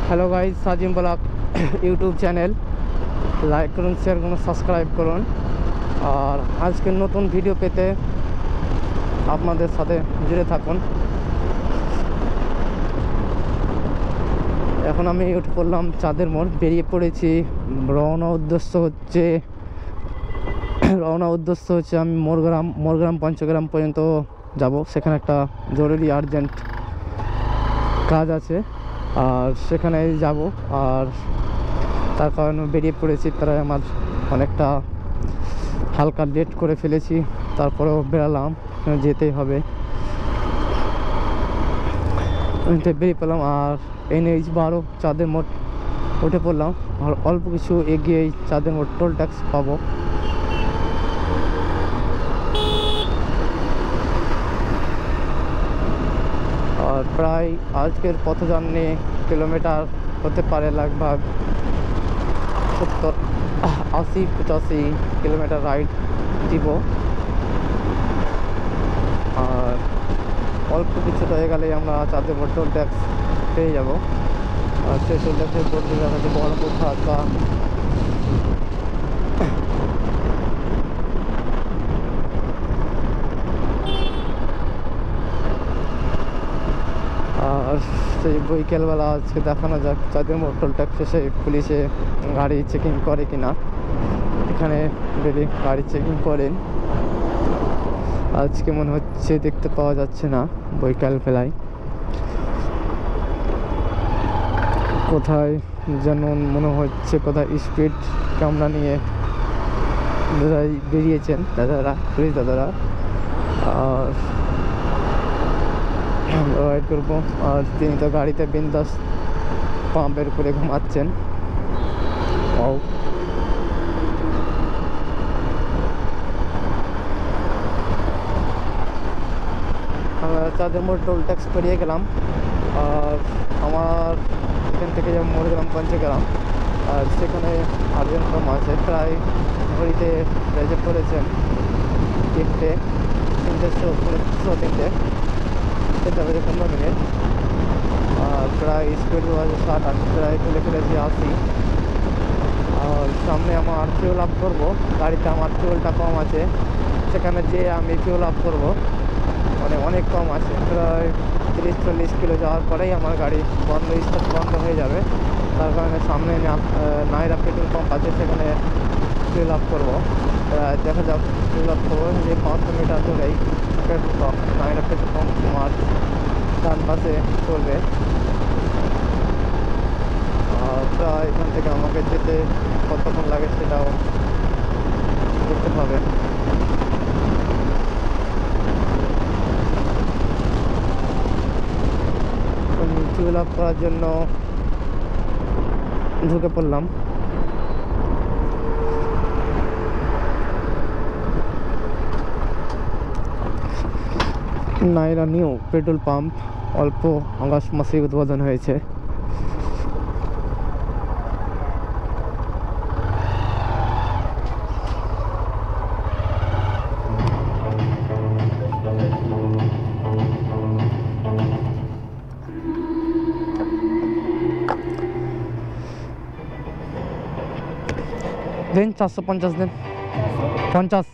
Hello guys, Sajim blog YouTube channel like করুন, share করুন, subscribe করুন। আর আজকের নতুন ভিডিও পেতে আপনাদের সাথে জুড়ে থাকুন। এখন আমি উঠে পড়লাম চাঁদের মোড়, বেরিয়ে পড়েছি। রওনা উদ্দেশ্য হচ্ছে আমি মোরগ্রাম পঞ্চগ্রাম পর্যন্ত যাব। সেখানে একটা জরুরি আর্জেন্ট কাজ আছে, আর সেখানে যাব। আর তার কারণে বেরিয়ে পড়েছি। প্রায় আমার অনেকটা হালকা লেট করে ফেলেছি, তারপরেও বেরালাম, যেতেই হবে। বেরিয়ে পেলাম আর NH-12 চাঁদের মোড় উঠে পড়লাম। আর অল্প কিছু এগিয়েই চাঁদের মোড় টোল ট্যাক্স পাবো। আর প্রায় আজকের পথযাত্রী কিলোমিটার হতে পারে लगभग 70, 80, 85 কিলোমিটার রাইড দিব। আর অল্প কিছুটা হয়ে গেলেই আমরা চাঁদের মোড় টোল ট্যাক্স পেয়ে যাব। আর সেই টোল ট্যাক্সের বোর্ড দেখা যাচ্ছে বহরমপুর খাতকা। আর সেই বিকেলবেলা আজকে দেখানো যাক চাঁদের মোড় টোল ট্যাক্সে সেই পুলিশে গাড়ি চেকিং করে কিনা। এখানে ডেলি গাড়ি চেকিং করেন, আজকে মনে হচ্ছে দেখতে পাওয়া যাচ্ছে না। বৈকাল বেলায় কোথায় যেন মনে হচ্ছে কোথায় স্পিড ক্যামেরা নিয়ে দাদাই বেরিয়েছেন, পুলিশ দাদারা। আর রাইড করবো। আর তিনি তো গাড়িতে বিন্দাস পাম্পের করে ঘুমাচ্ছেন। আমরা চাঁদের মোড় টোল ট্যাক্স পেরিয়ে গেলাম। আর আমার এখান থেকে যে মোরগ্রাম পঞ্চগ্রাম, আর সেখানে আর্জেন্ট কাম আছে। প্রায় ঘড়িতে বেজে পড়েছেন 3টে, 3:15 বেজে 15 মিনিট। আর প্রায় স্পিড আছে 60, প্রায় চলে ফেলেছি 80। আর সামনে আমার ফিউল আপ করবো। গাড়িতে আমার ফিউলটা কম আছে, সেখানে যে আমি ফিউল আপ করবো মানে অনেক কম আছে। প্রায় 30-40 কিলো যাওয়ার পরেই আমার গাড়ি স্টার্ট বন্ধ হয়ে যাবে। তার কারণে সামনে নাইরা পেট্রোল পাম্প আছে, সেখানে ফিউল আপ করবো। দেখা যাক, ফিউল আপ করবো যে 500 মিটার ধরেই পেট্রোল পাম্প, নাইরা পেট্রোল পাম্প তোমার ডান পাশে চলবে। আর এখান থেকে আমাকে যেতে কতক্ষণ লাগে সেটাও দেখতে পাবেন। ফিউল আপ করার জন্য ঢুকে পড়লাম। নাইরা নিউ পেট্রোল পাম্প অল্প আগস্ট মাসে উদ্বোধন হয়েছে। দিন 450 দিন 50।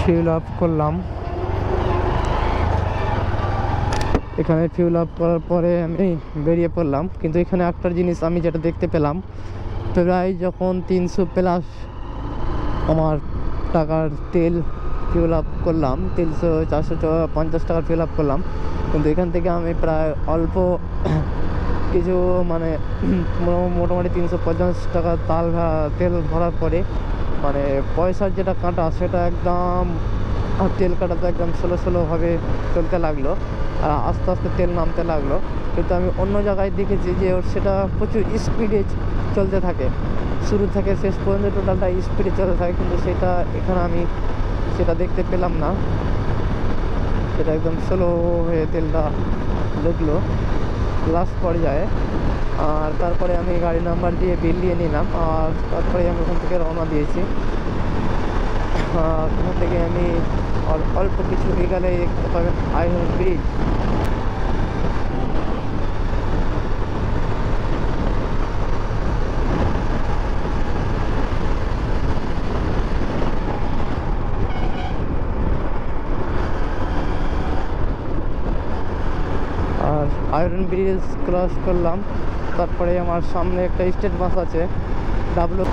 ফিউল আপ করলাম। এখানে ফিউল আপ করার পরে আমি বেরিয়ে পড়লাম। কিন্তু এখানে একটা জিনিস আমি যেটা দেখতে পেলাম, প্রায় যখন 300+ আমার টাকার তেল ফিউল আপ করলাম, 450 টাকার ফিউল আপ করলাম। কিন্তু এখান থেকে আমি প্রায় অল্প কিছু মানে মোটামুটি 350 টাকা তেল ভরার পরে মানে পয়সার যেটা কাঁটা সেটা একদম আর তেল কাটাতে একদম স্লো স্লোভাবে চলতে লাগলো, আর আস্তে আস্তে তেল নামতে লাগলো। কিন্তু আমি অন্য জায়গায় দেখেছি যে ওর সেটা প্রচুর স্পিডে চলতে থাকে, শুরু থেকে শেষ পর্যন্ত টোটালটা স্পিডে চলতে থাকে, কিন্তু সেটা এখানে আমি সেটা দেখতে পেলাম না। সেটা একদম স্লো হয়ে তেলটা ঢুকলো লাস্ট পর্যায়ে। আর তারপরে আমি গাড়ি নাম্বার দিয়ে বিল দিয়ে নিলাম, আর তারপরে আমি ওখান থেকে রওনা দিয়েছি। ওখান থেকে আমি অল্প কিছু এগোলে দেখতে পাবেন আয়রন ব্রিজ। আর আয়রন ব্রিজ ক্রস করলাম, তারপরে আমার সামনে একটা স্টেট বাস আছে ডাব্লু।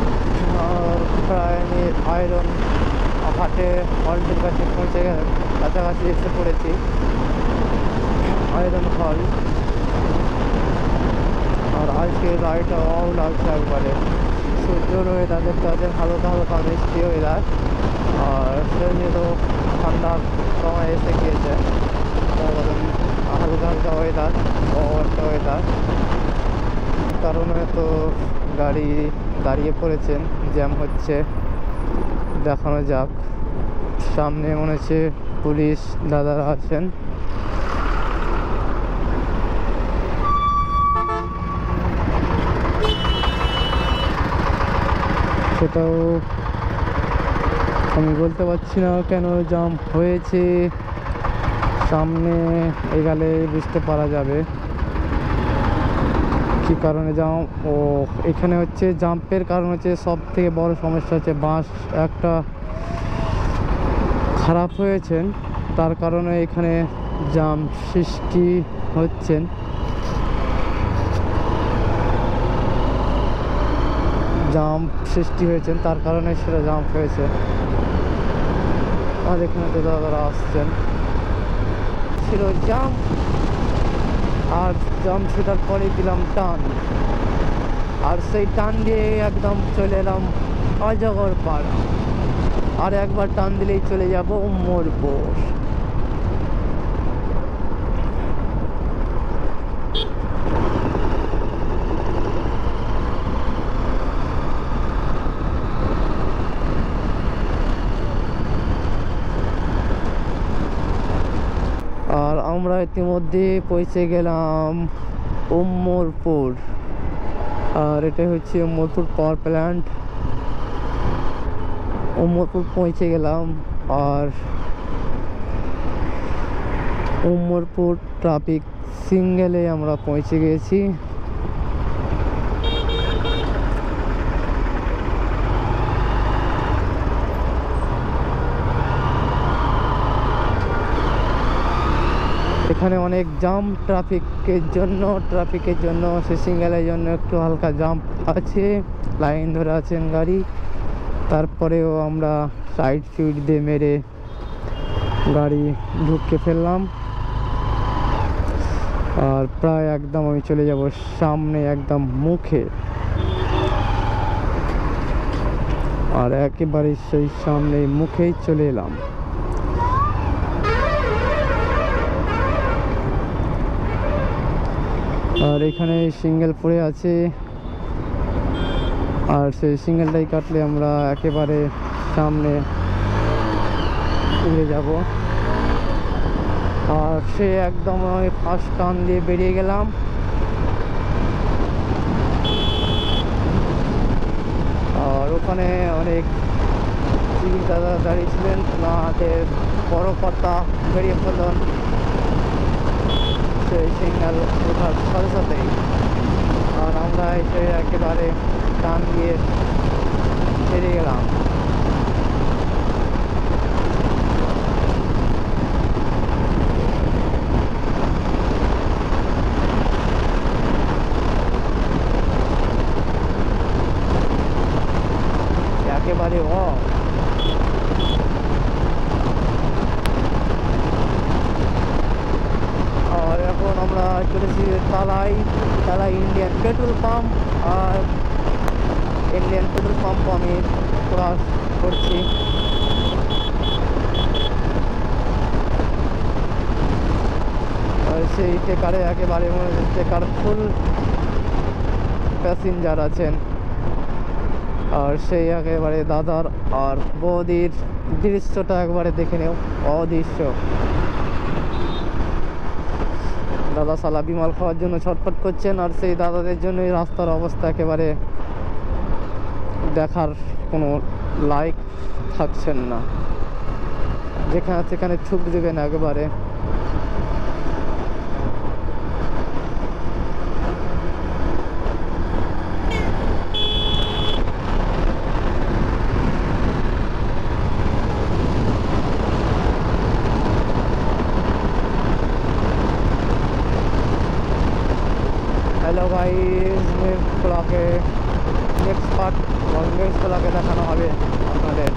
প্রায় আমি আয়রন হাটে হল্টের কাছে পৌঁছে কাছাকাছি এসে পড়েছি, আয়রন হল। আর আজকে রাইডটা অল লাগছে একবারে, সূর্যর ওয়েদার দেখতে পাচ্ছেন, হালকা হালকা মিষ্টি ওয়েদার। আর সেহেতু ঠান্ডার সময় এসে গিয়েছে, হালকা হালকা ওয়েদার, একটা ওয়েদার কারণে তো গাড়ি দাঁড়িয়ে পড়েছেন, জ্যাম হচ্ছে। দেখানো যাক, সামনে মনে হচ্ছে পুলিশ দাদারা আছেন। সেটাও আমি বলতে পারছি না কেন জাম হয়েছে, সামনে এগোলে বুঝতে পারা যাবে কি কারণে জাম। ও এখানে হচ্ছে জাম্পের কারণ হচ্ছে, সব থেকে বড় সমস্যা হচ্ছে বাস একটা খারাপ হয়েছেন, তার কারণে এখানে জাম সৃষ্টি হচ্ছেন। জাম সৃষ্টি হয়েছেন তার কারণে সেটা জাম্প হয়েছে। আর এখানে তো দাদারা আসছেন, ছিল জাম, আর জাম ছেটার পরে দিলাম টান, আর সেই টান দিয়ে একদম চলে এলাম অজগর পাড়া। আর একবার টান দিলেই চলে যাব উম্মরপুর। আর আমরা ইতিমধ্যে পৌঁছে গেলাম উম্মরপুর। আর এটা হচ্ছে উম্মরপুর পাওয়ার প্ল্যান্ট। উম্মরপুর পৌঁছে গেলাম, আর উম্মরপুর ট্রাফিক সিগন্যালে আমরা পৌঁছে গেছি। এখানে অনেক জাম ট্রাফিকের জন্য সে সিগন্যালের জন্য একটু হালকা জাম আছে, লাইন ধরে আছেন গাড়ি। তারপরেও আমরা সাইড সুইড দিয়ে মেরে গাড়ি ঢুকে ফেললাম, আর প্রায় একদম আমি চলে যাব সামনে একদম মুখে। আর একেবারে সেই সামনে মুখেই চলে এলাম। আর এখানে সিঙ্গেল পড়ে আছে, আর সেই সিঙ্গেলটাই কাটলে আমরা একেবারে সামনে উড়ে যাব। আর সে একদম আমি ফার্স্ট টার্ন দিয়ে বেরিয়ে গেলাম। আর ওখানে অনেক সিভিক দাদা দাঁড়িয়ে ছিলেন, ওনাদের বড় পাতা বেরিয়ে ফেললেন সেই সিগন্যাল ওঠার সাথে সাথেই। আর আমরা এসে একেবারে টান দিয়ে বেরিয়ে গেলাম। একেবারে আর এখন আমরা চলেছি তালাই ইন্ডিয়ান পেট্রোল পাম্প। আর ইন্ডিয়ান পেট্রোল পাম্প আমি ক্রস করছি। সেই টেকারে একেবারে মনে হচ্ছে টেকার ফুল প্যাসেঞ্জার আছেন। আর সেই একেবারে দাদার আর বৌদির দৃশ্যটা একবারে দেখে নেও, অদৃশ্য। দাদা সালা বিমল খাওয়ার জন্য ছটফট করছেন, আর সেই দাদাদের জন্যই রাস্তার অবস্থা একেবারে দেখার কোনো লাইক থাকছেন না, যেখানে সেখানে ছুপ দেবেন একেবারে। হ্যালো গাইস, নেক্সট ব্লগে নেক্সট পার্ট নেক্সট ব্লগে দেখানো হবে আপনাদের।